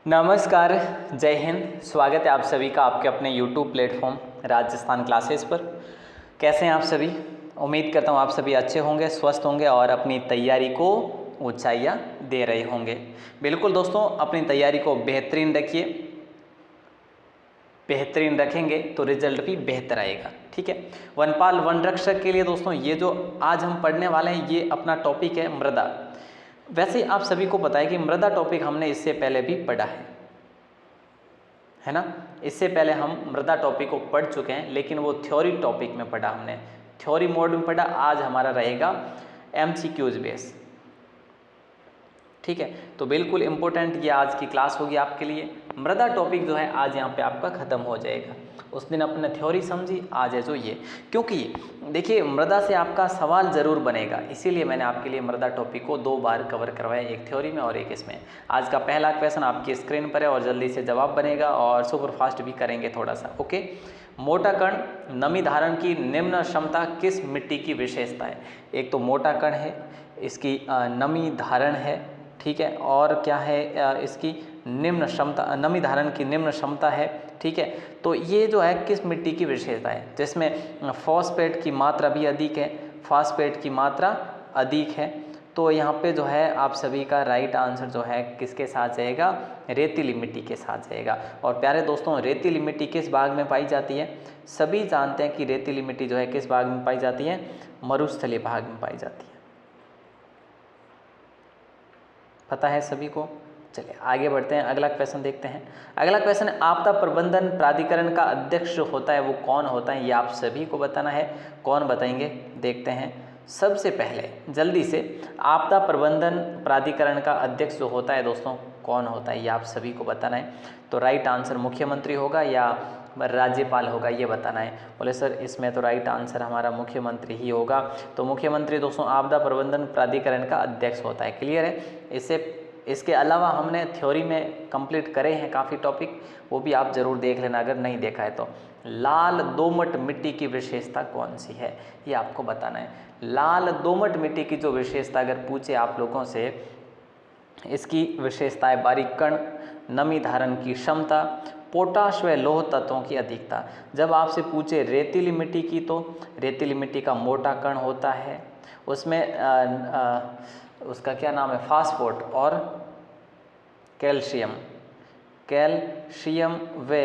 नमस्कार, जय हिंद। स्वागत है आप सभी का आपके अपने YouTube प्लेटफॉर्म राजस्थान क्लासेस पर। कैसे हैं आप सभी? उम्मीद करता हूँ आप सभी अच्छे होंगे, स्वस्थ होंगे और अपनी तैयारी को ऊंचाइयाँ दे रहे होंगे। बिल्कुल दोस्तों, अपनी तैयारी को बेहतरीन रखिए। बेहतरीन रखेंगे तो रिजल्ट भी बेहतर आएगा। ठीक है, वनपाल वन रक्षक के लिए दोस्तों ये जो आज हम पढ़ने वाले हैं ये अपना टॉपिक है मृदा। वैसे आप सभी को पता है कि मृदा टॉपिक हमने इससे पहले भी पढ़ा है ना। इससे पहले हम मृदा टॉपिक को पढ़ चुके हैं, लेकिन वो थ्योरी टॉपिक में पढ़ा, हमने थ्योरी मोड में पढ़ा। आज हमारा रहेगा MCQs बेस। ठीक है, तो बिल्कुल इंपॉर्टेंट ये आज की क्लास होगी आपके लिए। मृदा टॉपिक जो है आज यहाँ पे आपका खत्म हो जाएगा। उस दिन अपने थ्योरी समझी, आज है जो ये, क्योंकि देखिए मृदा से आपका सवाल जरूर बनेगा, इसीलिए मैंने आपके लिए मृदा टॉपिक को 2 बार कवर करवाया, एक थ्योरी में और एक इसमें। आज का पहला क्वेश्चन आपकी स्क्रीन पर है और जल्दी से जवाब बनेगा और सुपर फास्ट भी करेंगे थोड़ा सा। ओके, मोटा कण नमी धारण की निम्न क्षमता किस मिट्टी की विशेषता है? एक तो मोटा कण है, इसकी नमी धारण है, ठीक है, और क्या है इसकी निम्न क्षमता, नमी धारण की निम्न क्षमता है। ठीक है, तो ये जो है किस मिट्टी की विशेषता है? जिसमें फॉस्फेट की मात्रा भी अधिक है, फास्फेट की मात्रा अधिक है। तो यहाँ पे जो है आप सभी का राइट आंसर जो है किसके साथ जाएगा? रेतीली मिट्टी के साथ जाएगा। और प्यारे दोस्तों, रेतीली मिट्टी किस भाग में पाई जाती है? सभी जानते हैं कि रेतीली मिट्टी जो है किस भाग में पाई जाती है? मरुस्थलीय भाग में पाई जाती है। पता है सभी को? चलिए आगे बढ़ते हैं, अगला क्वेश्चन देखते हैं। अगला क्वेश्चन है, आपदा प्रबंधन प्राधिकरण का अध्यक्ष जो होता है वो कौन होता है? ये आप सभी को बताना है। कौन बताएंगे? देखते हैं। सबसे पहले जल्दी से, आपदा प्रबंधन प्राधिकरण का अध्यक्ष जो होता है दोस्तों कौन होता है? ये आप सभी को बताना है। तो राइट आंसर मुख्यमंत्री होगा या राज्यपाल होगा, ये बताना है। बोले सर इसमें तो राइट आंसर हमारा मुख्यमंत्री ही होगा। तो मुख्यमंत्री दोस्तों आपदा प्रबंधन प्राधिकरण का अध्यक्ष होता है। क्लियर है? इसके अलावा हमने थ्योरी में कंप्लीट करे हैं काफ़ी टॉपिक, वो भी आप ज़रूर देख लेना अगर नहीं देखा है तो। लाल दोमट मिट्टी की विशेषता कौन सी है? ये आपको बताना है। लाल दोमट मिट्टी की जो विशेषता अगर पूछे आप लोगों से, इसकी विशेषताएं बारीक कण, नमी धारण की क्षमता, पोटाश व लौह तत्वों की अधिकता। जब आपसे पूछे रेतीली मिट्टी की, तो रेतीली मिट्टी का मोटा कण होता है, उसमें उसका क्या नाम है? फास्फोट और कैल्शियम व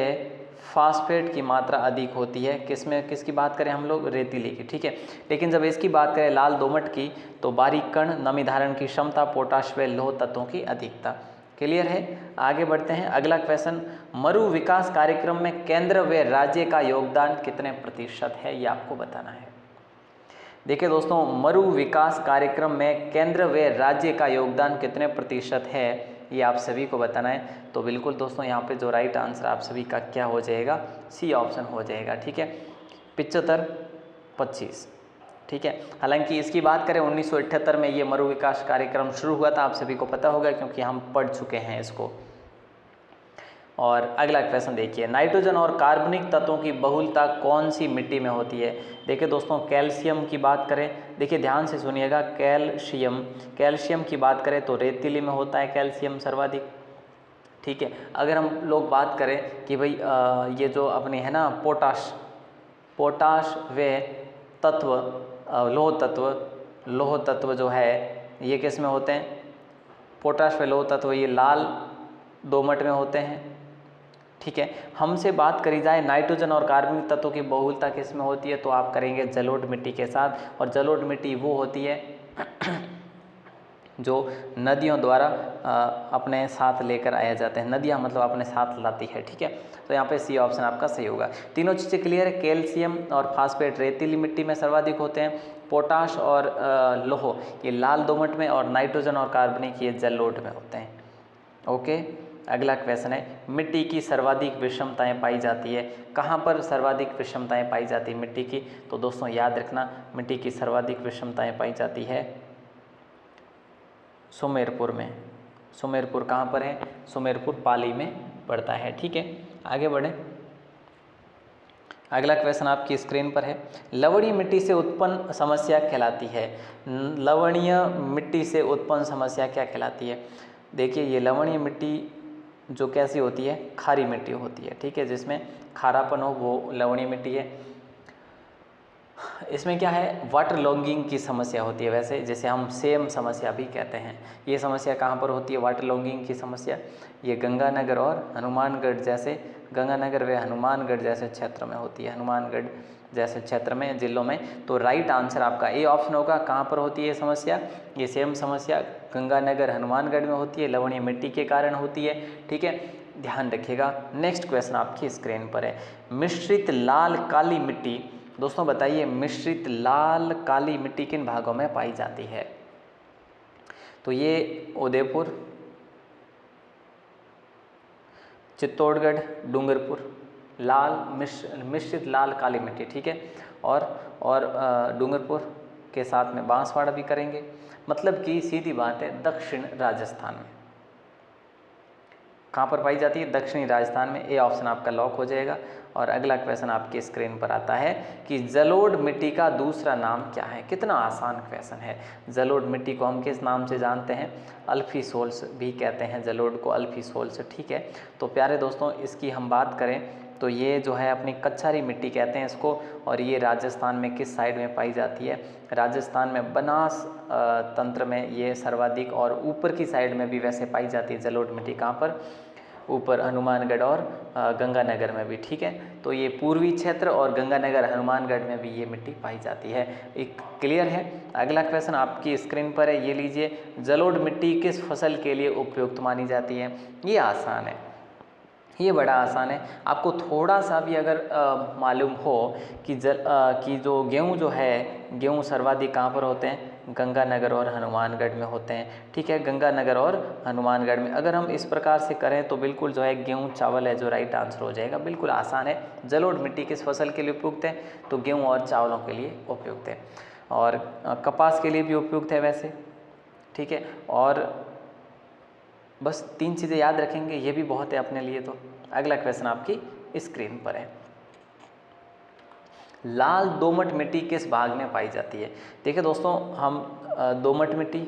फास्फेट की मात्रा अधिक होती है। किसमें? किसकी बात करें हम लोग? रेतीली की। ठीक है, लेकिन जब इसकी बात करें लाल दोमट की, तो बारीक कण, नमी धारण की क्षमता, पोटाश व लौह तत्वों की अधिकता। क्लियर है? आगे बढ़ते हैं। अगला क्वेश्चन, मरु विकास कार्यक्रम में केंद्र व राज्य का योगदान कितने प्रतिशत है? ये आपको बताना है। देखिए दोस्तों, मरु विकास कार्यक्रम में केंद्र व राज्य का योगदान कितने प्रतिशत है, ये आप सभी को बताना है। तो बिल्कुल दोस्तों यहाँ पे जो राइट आंसर आप सभी का क्या हो जाएगा? सी ऑप्शन हो जाएगा। ठीक है, 75-25। ठीक है, हालांकि इसकी बात करें 1978 में ये मरु विकास कार्यक्रम शुरू हुआ था, आप सभी को पता होगा क्योंकि हम पढ़ चुके हैं इसको। और अगला क्वेश्चन देखिए, नाइट्रोजन और कार्बनिक तत्वों की बहुलता कौन सी मिट्टी में होती है? देखिए दोस्तों, कैल्शियम की बात करें, देखिए ध्यान से सुनिएगा, कैल्शियम की बात करें तो रेतीली में होता है कैल्शियम सर्वाधिक। ठीक है, अगर हम लोग बात करें कि भाई ये जो अपनी है ना पोटाश व तत्व, लोह तत्व जो है ये किस में होते हैं? पोटाश व लोह तत्व ये लाल दोमट में होते हैं। ठीक है, हमसे बात करी जाए नाइट्रोजन और कार्बनिक तत्वों की बहुलता किस में होती है, तो आप करेंगे जलोढ़ मिट्टी के साथ। और जलोढ़ मिट्टी वो होती है जो नदियों द्वारा अपने साथ लेकर आया जाते हैं। नदियाँ मतलब अपने साथ लाती है। ठीक है, तो यहाँ पे सी ऑप्शन आपका सही होगा। तीनों चीज़ें क्लियर है। कैल्शियम और फास्फेट रेतीली मिट्टी में सर्वाधिक होते हैं, पोटाश और लोह ये लाल दोमट में, और नाइट्रोजन और कार्बनिक ये जलोढ़ में होते हैं। ओके, अगला क्वेश्चन है, मिट्टी की सर्वाधिक विषमताएं पाई जाती है। कहाँ पर सर्वाधिक विषमताएं पाई जाती है मिट्टी की? तो दोस्तों याद रखना, मिट्टी की सर्वाधिक विषमताएं पाई जाती है सुमेरपुर में। सुमेरपुर कहाँ पर है? सुमेरपुर पाली में पड़ता है। ठीक है, आगे बढ़े। अगला क्वेश्चन आपकी स्क्रीन पर है, लवणीय मिट्टी से उत्पन्न समस्या कहलाती है। लवणीय मिट्टी से उत्पन्न समस्या क्या कहलाती है? देखिए ये लवणीय मिट्टी जो कैसी होती है, खारी मिट्टी होती है, ठीक है, जिसमें खारापन हो, वो लवणीय मिट्टी है। इसमें क्या है, वाटर लॉगिंग की समस्या होती है, वैसे जैसे हम सेम समस्या भी कहते हैं। ये समस्या कहाँ पर होती है, वाटर लॉगिंग की समस्या, ये गंगानगर और हनुमानगढ़ जैसे, गंगानगर व हनुमानगढ़ जैसे क्षेत्र में होती है, हनुमानगढ़ जैसे क्षेत्र में, जिलों में। तो राइट आंसर आपका ए ऑप्शन होगा। कहाँ पर होती है ये समस्या, ये सेम समस्या गंगानगर हनुमानगढ़ में होती है, लवणीय मिट्टी के कारण होती है, ठीक है, ध्यान रखिएगा। नेक्स्ट क्वेश्चन आपकी स्क्रीन पर है, मिश्रित लाल काली मिट्टी, दोस्तों बताइए मिश्रित लाल काली मिट्टी किन भागों में पाई जाती है। तो ये उदयपुर, चित्तौड़गढ़, डूंगरपुर, लाल मिश्रित लाल काली मिट्टी, ठीक है, और डूंगरपुर के साथ में बांसवाड़ा भी करेंगे, मतलब कि सीधी बात है दक्षिण राजस्थान में। कहाँ पर पाई जाती है, दक्षिणी राजस्थान में। ए ऑप्शन आपका लॉक हो जाएगा। और अगला क्वेश्चन आपकी स्क्रीन पर आता है कि जलोढ़ मिट्टी का दूसरा नाम क्या है। कितना आसान क्वेश्चन है। जलोढ़ मिट्टी को हम किस नाम से जानते हैं, अल्फीसोल्स भी कहते हैं जलोढ़ को, अल्फीसोल्स, ठीक है। तो प्यारे दोस्तों, इसकी हम बात करें तो ये जो है अपनी कच्छारी मिट्टी कहते हैं इसको, और ये राजस्थान में किस साइड में पाई जाती है, राजस्थान में बनास तंत्र में ये सर्वाधिक, और ऊपर की साइड में भी वैसे पाई जाती है जलोढ़ मिट्टी। कहाँ पर, ऊपर हनुमानगढ़ और गंगानगर में भी, ठीक है। तो ये पूर्वी क्षेत्र और गंगानगर हनुमानगढ़ में भी ये मिट्टी पाई जाती है। एक क्लियर है। अगला क्वेश्चन आपकी स्क्रीन पर है, ये लीजिए, जलोढ़ मिट्टी किस फसल के लिए उपयुक्त मानी जाती है। ये आसान है, ये बड़ा आसान है। आपको थोड़ा सा भी अगर मालूम हो कि कि जो गेहूँ जो है, गेहूँ सर्वाधिक कहाँ पर होते हैं, गंगानगर और हनुमानगढ़ में होते हैं, ठीक है, गंगानगर और हनुमानगढ़ में। अगर हम इस प्रकार से करें तो बिल्कुल जो है गेहूँ चावल है जो राइट आंसर हो जाएगा। बिल्कुल आसान है। जलोढ़ मिट्टी किस फसल के लिए उपयुक्त है, तो गेहूँ और चावलों के लिए उपयुक्त है, और कपास के लिए भी उपयुक्त है वैसे, ठीक है। और बस 3 चीज़ें याद रखेंगे, ये भी बहुत है अपने लिए। तो अगला क्वेश्चन आपकी स्क्रीन पर है, लाल दोमट मिट्टी किस भाग में पाई जाती है। देखिए दोस्तों, हम दोमट मिट्टी,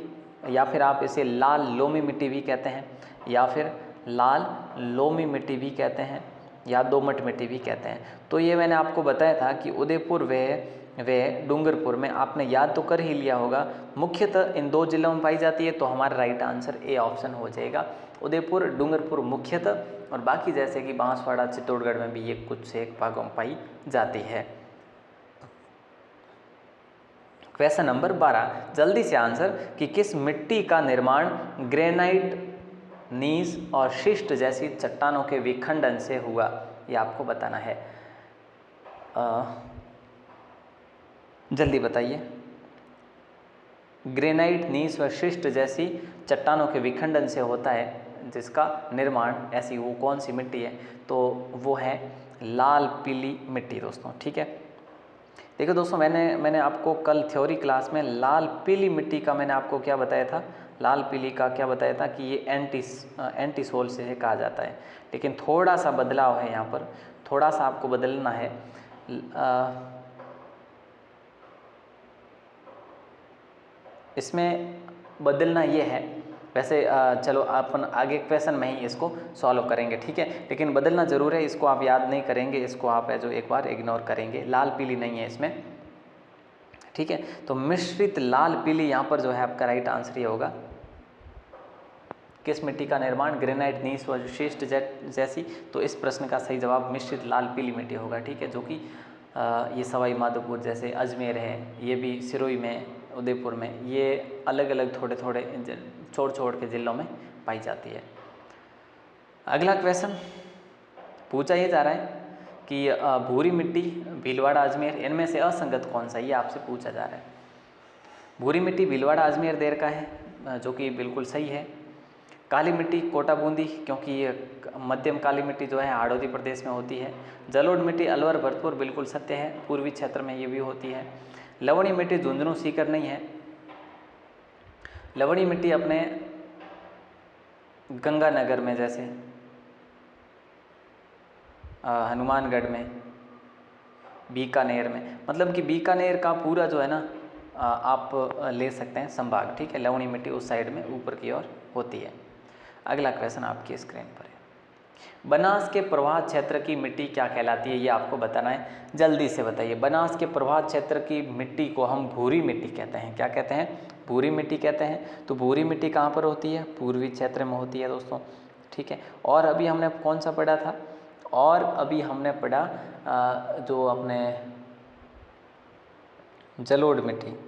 या फिर आप इसे लाल लोमी मिट्टी भी कहते हैं, या फिर लाल लोमी मिट्टी भी कहते हैं, या दोमट मिट्टी भी कहते हैं। तो ये मैंने आपको बताया था कि उदयपुर व डूंगरपुर में आपने याद तो कर ही लिया होगा, मुख्यतः इन 2 जिलों में पाई जाती है। तो हमारा राइट आंसर ए ऑप्शन हो जाएगा, उदयपुर डूंगरपुर मुख्यतः, और बाकी जैसे कि बांसवाड़ा चित्तौड़गढ़ में भी ये कुछ से एक भागों में पाई जाती है। क्वेश्चन नंबर 12, जल्दी से आंसर कि किस मिट्टी का निर्माण ग्रेनाइट, नीस और शिस्ट जैसी चट्टानों के विखंडन से हुआ, ये आपको बताना है। जल्दी बताइए। ग्रेनाइट, नीस व शिस्ट जैसी चट्टानों के विखंडन से होता है जिसका निर्माण, ऐसी वो कौन सी मिट्टी है, तो वो है लाल पीली मिट्टी दोस्तों, ठीक है। देखो दोस्तों, मैंने आपको कल थ्योरी क्लास में लाल पीली मिट्टी का मैंने आपको क्या बताया था, लाल पीली का क्या बताया था कि ये एंटीसोल से कहा जाता है। लेकिन थोड़ा सा बदलाव है यहाँ पर, थोड़ा सा आपको बदलना है। इसमें बदलना ये है, वैसे चलो अपन आगे क्वेश्चन में ही इसको सॉल्व करेंगे, ठीक है। लेकिन बदलना ज़रूर है, इसको आप याद नहीं करेंगे, इसको आप जो एक बार इग्नोर करेंगे। लाल पीली नहीं है इसमें, ठीक है। तो मिश्रित लाल पीली यहाँ पर जो है आपका राइट आंसर ये होगा। किस मिट्टी का निर्माण, ग्रेनाइट, नीस व शिस्ट जैसी। तो इस प्रश्न का सही जवाब मिश्रित लाल पीली मिट्टी होगा, ठीक है, जो कि ये सवाई माधोपुर जैसे अजमेर है, ये भी सिरोही में, उदयपुर में, ये अलग अलग थोड़े थोड़े छोड़ के ज़िलों में पाई जाती है। अगला क्वेश्चन पूछा ये जा रहा है कि भूरी मिट्टी, भीलवाड़ा, अजमेर, इनमें से असंगत कौन सा, ये आपसे पूछा जा रहा है। भूरी मिट्टी भीलवाड़ा अजमेर देर का है, जो कि बिल्कुल सही है। काली मिट्टी कोटा बूंदी, क्योंकि ये मध्यम काली मिट्टी जो है हाड़ौती प्रदेश में होती है। जलोढ़ मिट्टी अलवर भरतपुर, बिल्कुल सत्य है, पूर्वी क्षेत्र में ये भी होती है। लवणी मिट्टी झुंझुनू सीकर नहीं है। लवणी मिट्टी अपने गंगानगर में, जैसे हनुमानगढ़ में, बीकानेर में, मतलब कि बीकानेर का पूरा जो है ना आप ले सकते हैं संभाग, ठीक है। लवणी मिट्टी उस साइड में ऊपर की ओर होती है। अगला क्वेश्चन आपकी स्क्रीन पर है, बनास के प्रवाह क्षेत्र की मिट्टी क्या कहलाती है, ये आपको बताना है। जल्दी से बताइए। बनास के प्रवाह क्षेत्र की मिट्टी को हम भूरी मिट्टी कहते हैं। क्या कहते हैं? भूरी मिट्टी कहते हैं। तो भूरी मिट्टी कहाँ पर होती है? पूर्वी क्षेत्र में होती है दोस्तों। ठीक है। और अभी हमने कौन सा पढ़ा था? और अभी हमने पढ़ा जो अपने जलोढ़ मिट्टी,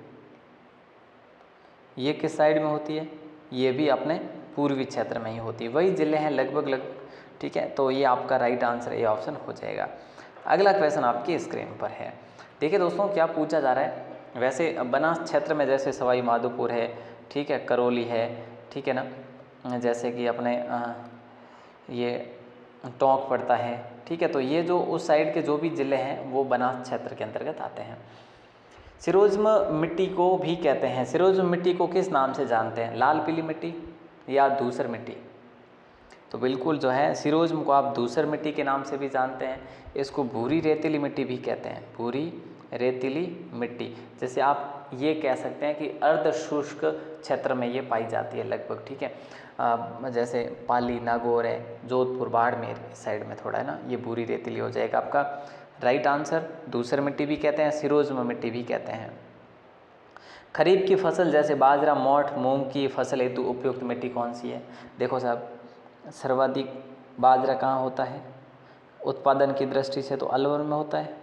ये किस साइड में होती है? ये भी अपने पूर्वी क्षेत्र में ही होती है। वही जिले हैं लगभग। ठीक है, तो ये आपका राइट आंसर ए ऑप्शन हो जाएगा। अगला क्वेश्चन आपकी स्क्रीन पर है। देखिए दोस्तों, क्या पूछा जा रहा है। वैसे बनास क्षेत्र में जैसे सवाई माधोपुर है, ठीक है, करौली है, ठीक है ना, जैसे कि अपने ये टोंक पड़ता है, ठीक है। तो ये जो उस साइड के जो भी ज़िले हैं वो बनास क्षेत्र के अंतर्गत आते हैं। सिरोज्म मिट्टी को भी कहते हैं। सिरोज्म मिट्टी को किस नाम से जानते हैं? लाल पीली मिट्टी या धूसर मिट्टी? तो बिल्कुल जो है सिरोज्म को आप धूसर मिट्टी के नाम से भी जानते हैं। इसको भूरी रेतीली मिट्टी भी कहते हैं। भूरी रेतीली मिट्टी, जैसे आप ये कह सकते हैं कि अर्ध शुष्क क्षेत्र में ये पाई जाती है लगभग। ठीक है, जैसे पाली, नागौर है, जोधपुर, बाड़मेर साइड में थोड़ा है ना, ये भूरी रेतीली हो जाएगा आपका राइट आंसर। धूसर मिट्टी भी कहते हैं, सिरोज्म मिट्टी भी कहते हैं। खरीफ की फसल जैसे बाजरा, मोठ, मूंग की फसल हेतु उपयुक्त मिट्टी कौन सी है? देखो साहब, सर्वाधिक बाजरा कहाँ होता है? उत्पादन की दृष्टि से तो अलवर में होता है,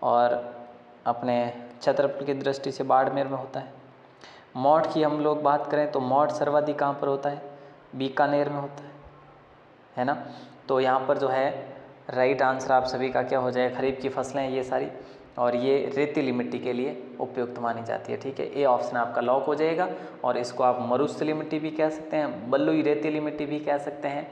और अपने क्षेत्रफल की दृष्टि से बाड़मेर में होता है। मोठ की हम लोग बात करें तो मोठ सर्वाधिक कहाँ पर होता है? बीकानेर में होता है ना। तो यहाँ पर जो है राइट आंसर आप सभी का क्या हो जाएगा? खरीफ की फसलें ये सारी, और ये रेतीली मिट्टी के लिए उपयुक्त मानी जाती है। ठीक है, ए ऑप्शन आपका लॉक हो जाएगा। और इसको आप मरुस्थलीय मिट्टी भी कह सकते हैं, बलुई रेतीली मिट्टी भी कह सकते हैं।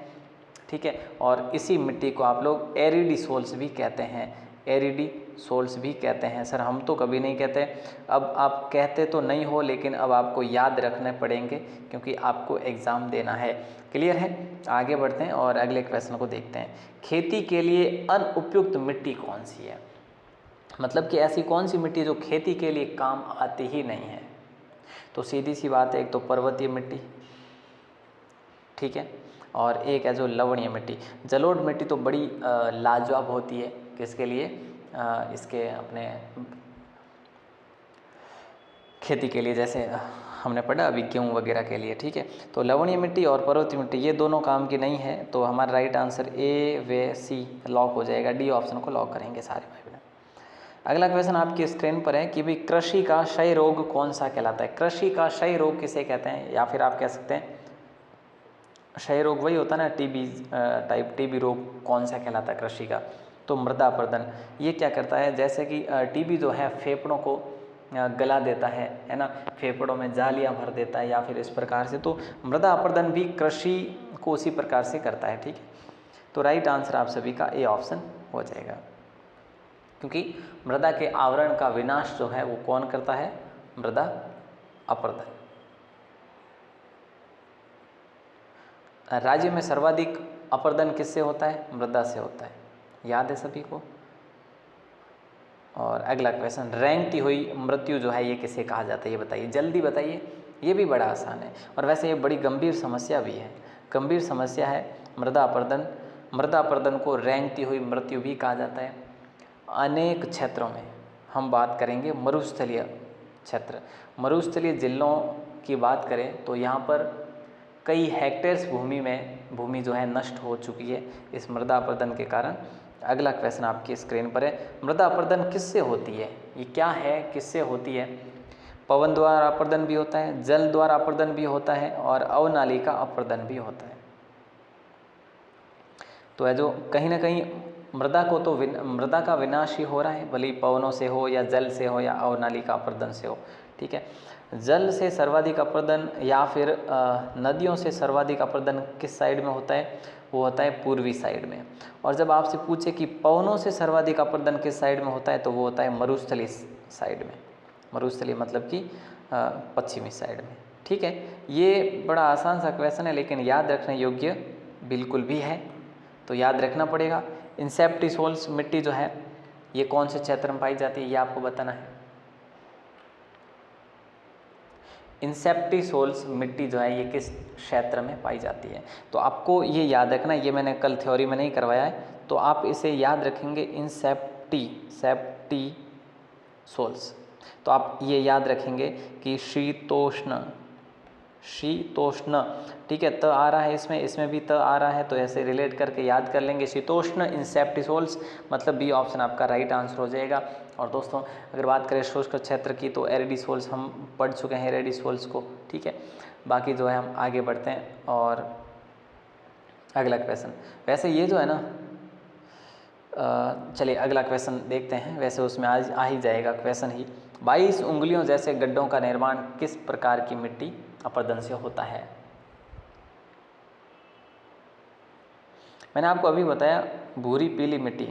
ठीक है, और इसी मिट्टी को आप लोग एरिडी सोल्स भी कहते हैं। एरिडी सोल्स भी कहते हैं। सर हम तो कभी नहीं कहते। अब आप कहते तो नहीं हो, लेकिन अब आपको याद रखने पड़ेंगे क्योंकि आपको एग्ज़ाम देना है। क्लियर है? आगे बढ़ते हैं और अगले क्वेश्चन को देखते हैं। खेती के लिए अनुपयुक्त मिट्टी कौन सी है? मतलब कि ऐसी कौन सी मिट्टी जो खेती के लिए काम आती ही नहीं है? तो सीधी सी बात है, एक तो पर्वतीय मिट्टी, ठीक है, और एक है जो लवणीय मिट्टी। जलोढ़ मिट्टी तो बड़ी लाजवाब होती है। किसके लिए? इसके अपने खेती के लिए, जैसे हमने पढ़ा अभी गेहूँ वगैरह के लिए। ठीक है, तो लवणीय मिट्टी और पर्वतीय मिट्टी ये दोनों काम की नहीं है। तो हमारा राइट आंसर ए व सी लॉक हो जाएगा। डी ऑप्शन को लॉक करेंगे सारे भाई बहन। अगला क्वेश्चन आपकी स्क्रीन पर है कि भाई कृषि का क्षय रोग कौन सा कहलाता है? कृषि का क्षय रोग किसे कहते हैं? या फिर आप कह सकते हैं क्षय रोग वही होता है ना, टीबी टाइप टीबी रोग कौन सा कहलाता है कृषि का? तो मृदा अपरदन। ये क्या करता है? जैसे कि टीबी जो है फेफड़ों को गला देता है ना, फेफड़ों में जालियां भर देता है या फिर इस प्रकार से। तो मृदा अपरदन भी कृषि को उसी प्रकार से करता है। ठीक है, तो राइट आंसर आप सभी का ए ऑप्शन हो जाएगा, क्योंकि मृदा के आवरण का विनाश जो है वो कौन करता है? मृदा अपरदन। राज्य में सर्वाधिक अपरदन किससे होता है? मृदा से होता है। याद है सभी को? और अगला क्वेश्चन, रेंगती हुई मृत्यु जो है ये किसे कहा जाता है? ये बताइए, जल्दी बताइए। ये भी बड़ा आसान है, और वैसे ये बड़ी गंभीर समस्या भी है। गंभीर समस्या है मृदा अपरदन। मृदा अपरदन को रेंगती हुई मृत्यु भी कहा जाता है। अनेक क्षेत्रों में हम बात करेंगे मरुस्थलीय क्षेत्र, मरुस्थलीय जिलों की बात करें तो यहाँ पर कई हेक्टेयर्स भूमि जो है नष्ट हो चुकी है इस मृदा अपरदन के कारण। अगला क्वेश्चन आपकी स्क्रीन पर है, मृदा अपरदन किससे होती है? ये क्या है, किससे होती है? पवन द्वारा अपरदन भी होता है, जल द्वारा अपरदन भी होता है, और अवनालिका अपरदन भी होता है। तो है जो कहीं ना कहीं मृदा को तो मृदा का विनाश ही हो रहा है, भले ही पवनों से हो या जल से हो या अवनालिका अपरदन से हो। ठीक है, जल से सर्वाधिक अपरदन या फिर नदियों से सर्वाधिक अपरदन किस साइड में होता है? वो होता है पूर्वी साइड में। और जब आपसे पूछे कि पवनों से सर्वाधिक अपरदन किस साइड में होता है, तो वो होता है मरुस्थलीय साइड में। मरुस्थलीय मतलब कि पश्चिमी साइड में। ठीक है, ये बड़ा आसान सा क्वेश्चन है, लेकिन याद रखने योग्य बिल्कुल भी है, तो याद रखना पड़ेगा। इंसेप्टिसोल्स मिट्टी जो है ये कौन से क्षेत्र में पाई जाती है, ये आपको बताना है। इंसेप्टिसोल्स मिट्टी जो है ये किस क्षेत्र में पाई जाती है। तो आपको ये याद रखना, ये मैंने कल थ्योरी में नहीं करवाया है, तो आप इसे याद रखेंगे सेप्टिसोल्स। तो आप ये याद रखेंगे कि शीतोष्ण, ठीक है, त आ रहा है इसमें, इसमें भी त आ रहा है, तो ऐसे रिलेट करके याद कर लेंगे शीतोष्ण इंसेप्टिसोल्स, मतलब बी ऑप्शन आपका राइट आंसर हो जाएगा। और दोस्तों अगर बात करें शुष्क क्षेत्र की तो एरिडिसोल्स हम पढ़ चुके हैं एरिडिसोल्स को, ठीक है। बाकी जो है हम आगे बढ़ते हैं और अगला क्वेश्चन, वैसे ये जो है ना चलिए अगला क्वेश्चन देखते हैं, वैसे उसमें आज आ ही जाएगा क्वेश्चन ही। 22 उंगलियों जैसे गड्ढों का निर्माण किस प्रकार की मिट्टी अपरदन से होता है। मैंने आपको अभी बताया भूरी पीली मिट्टी।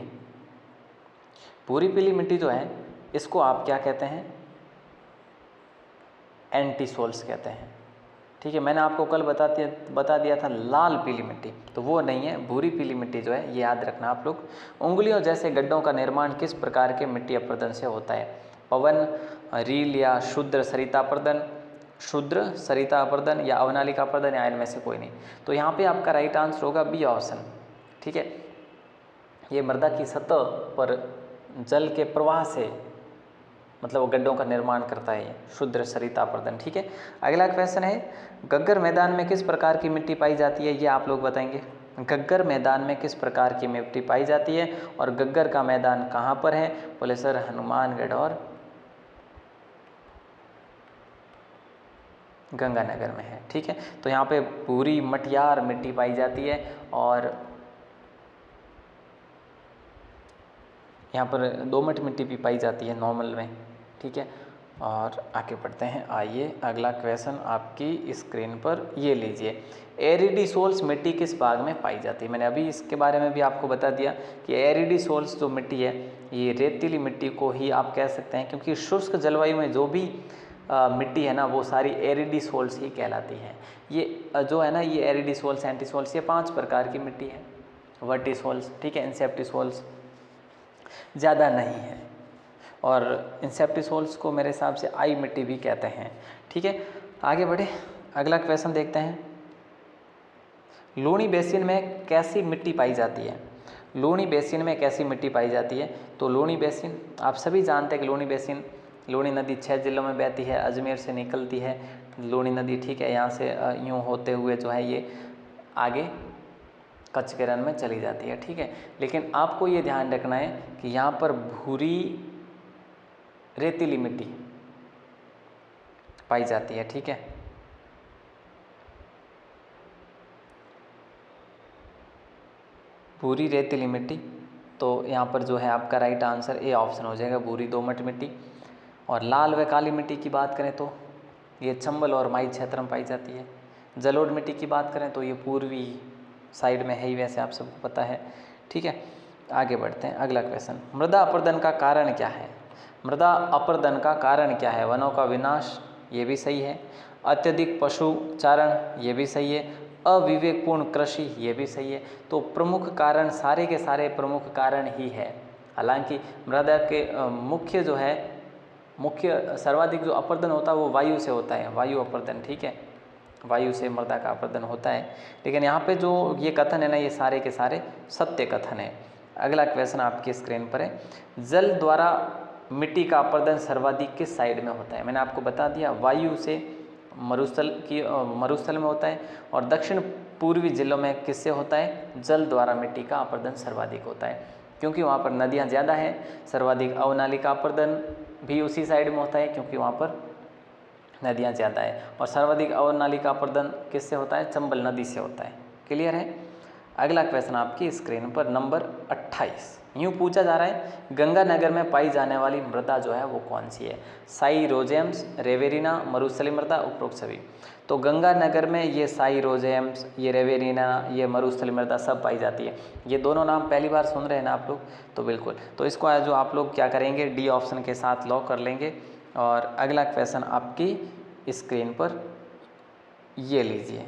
भूरी पीली मिट्टी जो है इसको आप क्या कहते हैं, एंटीसोल्स कहते हैं, ठीक है। मैंने आपको कल बता दिया था लाल पीली मिट्टी, तो वो नहीं है, भूरी पीली मिट्टी जो है ये याद रखना आप लोग। उंगलियों जैसे गड्ढों का निर्माण किस प्रकार के मिट्टी अपरदन से होता है, पवन, रील या शुद्र सरिता अपरदन या अवनालिका अपरदन या इनमें से कोई नहीं। तो यहाँ पे आपका राइट आंसर होगा बी ऑप्शन, ठीक है। ये मृदा की सतह पर जल के प्रवाह से मतलब वो गड्ढों का निर्माण करता है, शुद्र सरिता अपरदन, ठीक है। अगला क्वेश्चन है गग्गर मैदान में किस प्रकार की मिट्टी पाई जाती है, ये आप लोग बताएंगे। गग्गर मैदान में किस प्रकार की मिट्टी पाई जाती है और गग्गर का मैदान कहाँ पर है, बोले सर हनुमानगढ़ और गंगानगर में है, ठीक है। तो यहाँ पे पूरी मटियार मिट्टी पाई जाती है और यहाँ पर दोमट मिट्टी भी पाई जाती है नॉर्मल में, ठीक है। और आगे बढ़ते हैं, आइए अगला क्वेश्चन आपकी स्क्रीन पर ये लीजिए, एरिडिसोल्स मिट्टी किस भाग में पाई जाती है। मैंने अभी इसके बारे में भी आपको बता दिया कि एरिडिसोल्स जो मिट्टी है ये रेतीली मिट्टी को ही आप कह सकते हैं, क्योंकि शुष्क जलवायु में जो भी मिट्टी है ना वो सारी एरिडिसोल्स ही कहलाती है। ये जो है ना ये एरिडिसोल्स, एंटीसोल्स, ये 5 प्रकार की मिट्टी है। वर्टिसोल्स, ठीक है, इंसेप्टिसोल्स ज़्यादा नहीं है, और इंसेप्टिसोल्स को मेरे हिसाब से आई मिट्टी भी कहते हैं, ठीक है। आगे बढ़े, अगला क्वेश्चन देखते हैं, लूणी बेसिन में कैसी मिट्टी पाई जाती है। लूणी बेसिन में कैसी मिट्टी पाई जाती है, तो लूणी बेसिन आप सभी जानते हैं कि लूणी नदी 6 जिलों में बहती है, अजमेर से निकलती है लूणी नदी, ठीक है। यहाँ से यूँ होते हुए जो है ये आगे कच्छ के रण में चली जाती है, ठीक है। लेकिन आपको ये ध्यान रखना है कि यहाँ पर भूरी रेतीली मिट्टी पाई जाती है, ठीक है। भूरी रेतीली मिट्टी, तो यहाँ पर जो है आपका राइट आंसर ए ऑप्शन हो जाएगा, भूरी दोमट मिट्टी। और लाल व काली मिट्टी की बात करें तो ये चंबल और माई क्षेत्र में पाई जाती है। जलोढ़ मिट्टी की बात करें तो ये पूर्वी साइड में है ही, वैसे आप सबको पता है, ठीक है। आगे बढ़ते हैं, अगला क्वेश्चन, मृदा अपरदन का कारण क्या है। मृदा अपरदन का कारण क्या है, वनों का विनाश, ये भी सही है। अत्यधिक पशुचारण, ये भी सही है। अविवेकपूर्ण कृषि, ये भी सही है। तो प्रमुख कारण, सारे के सारे प्रमुख कारण ही है। हालांकि मृदा के मुख्य सर्वाधिक जो अपरदन होता है वो वायु से होता है, वायु अपरदन, ठीक है। वायु से मृदा का अपरदन होता है, लेकिन यहाँ पे जो ये कथन है ना ये सारे के सारे सत्य कथन है। अगला क्वेश्चन आपकी स्क्रीन पर है, जल द्वारा मिट्टी का अपरदन सर्वाधिक किस साइड में होता है। मैंने आपको बता दिया वायु से मरुस्थल में होता है, और दक्षिण पूर्वी जिलों में किससे होता है, जल द्वारा मिट्टी का अपरदन सर्वाधिक होता है, क्योंकि वहाँ पर नदियाँ ज़्यादा हैं। सर्वाधिक अवनालिका अपरदन भी उसी साइड में होता है क्योंकि वहाँ पर नदियाँ ज़्यादा है, और सर्वाधिक अवनालिका अपरदन किससे होता है, चंबल नदी से होता है। क्लियर है। अगला क्वेश्चन आपकी स्क्रीन पर नंबर 28, यूँ पूछा जा रहा है, गंगानगर में पाई जाने वाली मृदा जो है वो कौन सी है। साइरोजेम्स, रेवेरिना, मरुस्थली मृदा, उपरोक्त सभी। तो गंगानगर में ये साइरोजेम्स, ये रेवेरिना, ये मरुस्थली मृदा सब पाई जाती है। ये दोनों नाम पहली बार सुन रहे हैं ना आप लोग, तो बिल्कुल, तो इसको जो आप लोग क्या करेंगे, डी ऑप्शन के साथ लॉक कर लेंगे। और अगला क्वेश्चन आपकी स्क्रीन पर ये लीजिए,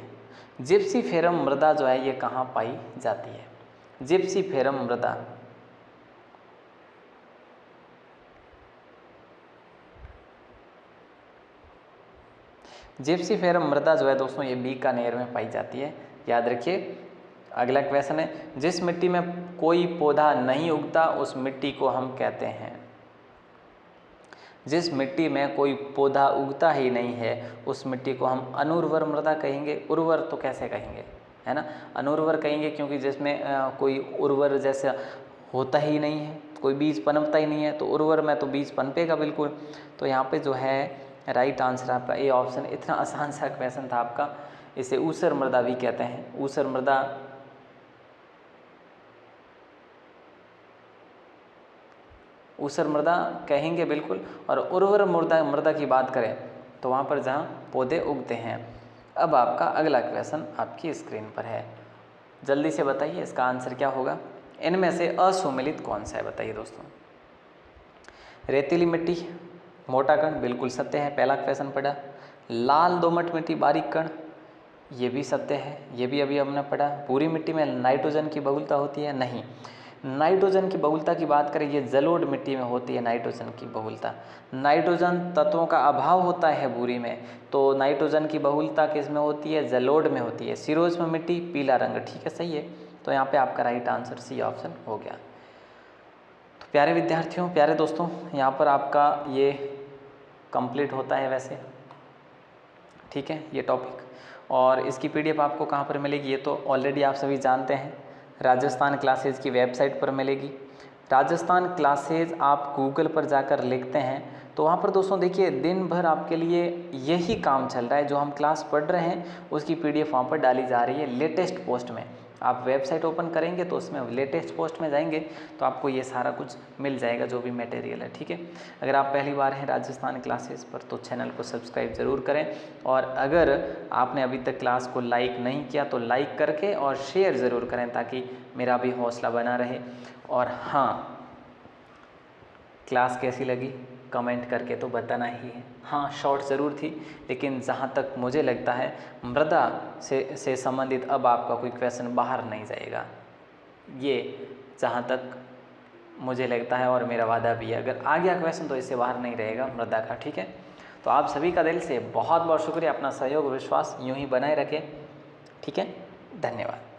जिप्सीफेरम मृदा जो है ये कहाँ पाई जाती है। जिप्सीफेरम मृदा, जिप्सीफेरम मृदा जो है दोस्तों ये बीकानेर में पाई जाती है, याद रखिए। अगला क्वेश्चन है, जिस मिट्टी में कोई पौधा नहीं उगता उस मिट्टी को हम कहते हैं। जिस मिट्टी में कोई पौधा उगता ही नहीं है उस मिट्टी को हम अनुर्वर मृदा कहेंगे। उर्वर तो कैसे कहेंगे, है ना, अनुर्वर कहेंगे क्योंकि जिसमें कोई उर्वर जैसा होता ही नहीं है, कोई बीज पनपता ही नहीं है, तो उर्वर में तो बीज पनपेगा बिल्कुल। तो यहाँ पे जो है राइट आंसर आपका ए ऑप्शन। इतना आसान सा क्वेश्चन था आपका। इसे ऊसर मृदा भी कहते हैं। ऊसर मृदा ऊसर मृदा कहेंगे बिल्कुल। और उर्वर मृदा की बात करें तो वहाँ पर जहाँ पौधे उगते हैं। अब आपका अगला क्वेश्चन आपकी स्क्रीन पर है, जल्दी से बताइए इसका आंसर क्या होगा। इनमें से असुमेलित कौन सा है, बताइए दोस्तों। रेतीली मिट्टी मोटा कण, बिल्कुल सत्य है, पहला क्वेश्चन पढ़ा। लाल दोमट मिट्टी बारीक कण, ये भी सत्य है, ये भी अभी हमने पढ़ा। भूरी मिट्टी में नाइट्रोजन की बहुलता होती है, नहीं। नाइट्रोजन की बहुलता की बात करें, ये जलोढ़ मिट्टी में होती है नाइट्रोजन की बहुलता। नाइट्रोजन तत्वों का अभाव होता है भूरी में, तो नाइट्रोजन की बहुलता किस में होती है, जलोढ़ में होती है। सिरोज में मिट्टी पीला रंग, ठीक है, सही है। तो यहाँ पे आपका राइट आंसर सी ऑप्शन हो गया। तो प्यारे विद्यार्थियों, प्यारे दोस्तों, यहाँ पर आपका ये कंप्लीट होता है वैसे, ठीक है, ये टॉपिक। और इसकी पीडीएफ आपको कहाँ पर मिलेगी ये तो ऑलरेडी आप सभी जानते हैं, राजस्थान क्लासेज की वेबसाइट पर मिलेगी। राजस्थान क्लासेज आप गूगल पर जाकर लिखते हैं तो वहाँ पर दोस्तों देखिए दिन भर आपके लिए यही काम चल रहा है, जो हम क्लास पढ़ रहे हैं उसकी पीडीएफ वहाँ पर डाली जा रही है लेटेस्ट पोस्ट में। आप वेबसाइट ओपन करेंगे तो उसमें लेटेस्ट पोस्ट में जाएंगे तो आपको ये सारा कुछ मिल जाएगा जो भी मटेरियल है, ठीक है। अगर आप पहली बार हैं राजस्थान क्लासेस पर तो चैनल को सब्सक्राइब ज़रूर करें। और अगर आपने अभी तक क्लास को लाइक नहीं किया तो लाइक करके और शेयर ज़रूर करें ताकि मेरा भी हौसला बना रहे। और हाँ, क्लास कैसी लगी कमेंट करके तो बताना ही है। हाँ, शॉर्ट ज़रूर थी, लेकिन जहाँ तक मुझे लगता है मृदा से संबंधित अब आपका कोई क्वेश्चन बाहर नहीं जाएगा, ये जहाँ तक मुझे लगता है और मेरा वादा भी है। अगर आ गया क्वेश्चन तो इससे बाहर नहीं रहेगा मृदा का, ठीक है। तो आप सभी का दिल से बहुत बहुत शुक्रिया, अपना सहयोग विश्वास यूँ ही बनाए रखें, ठीक है। धन्यवाद।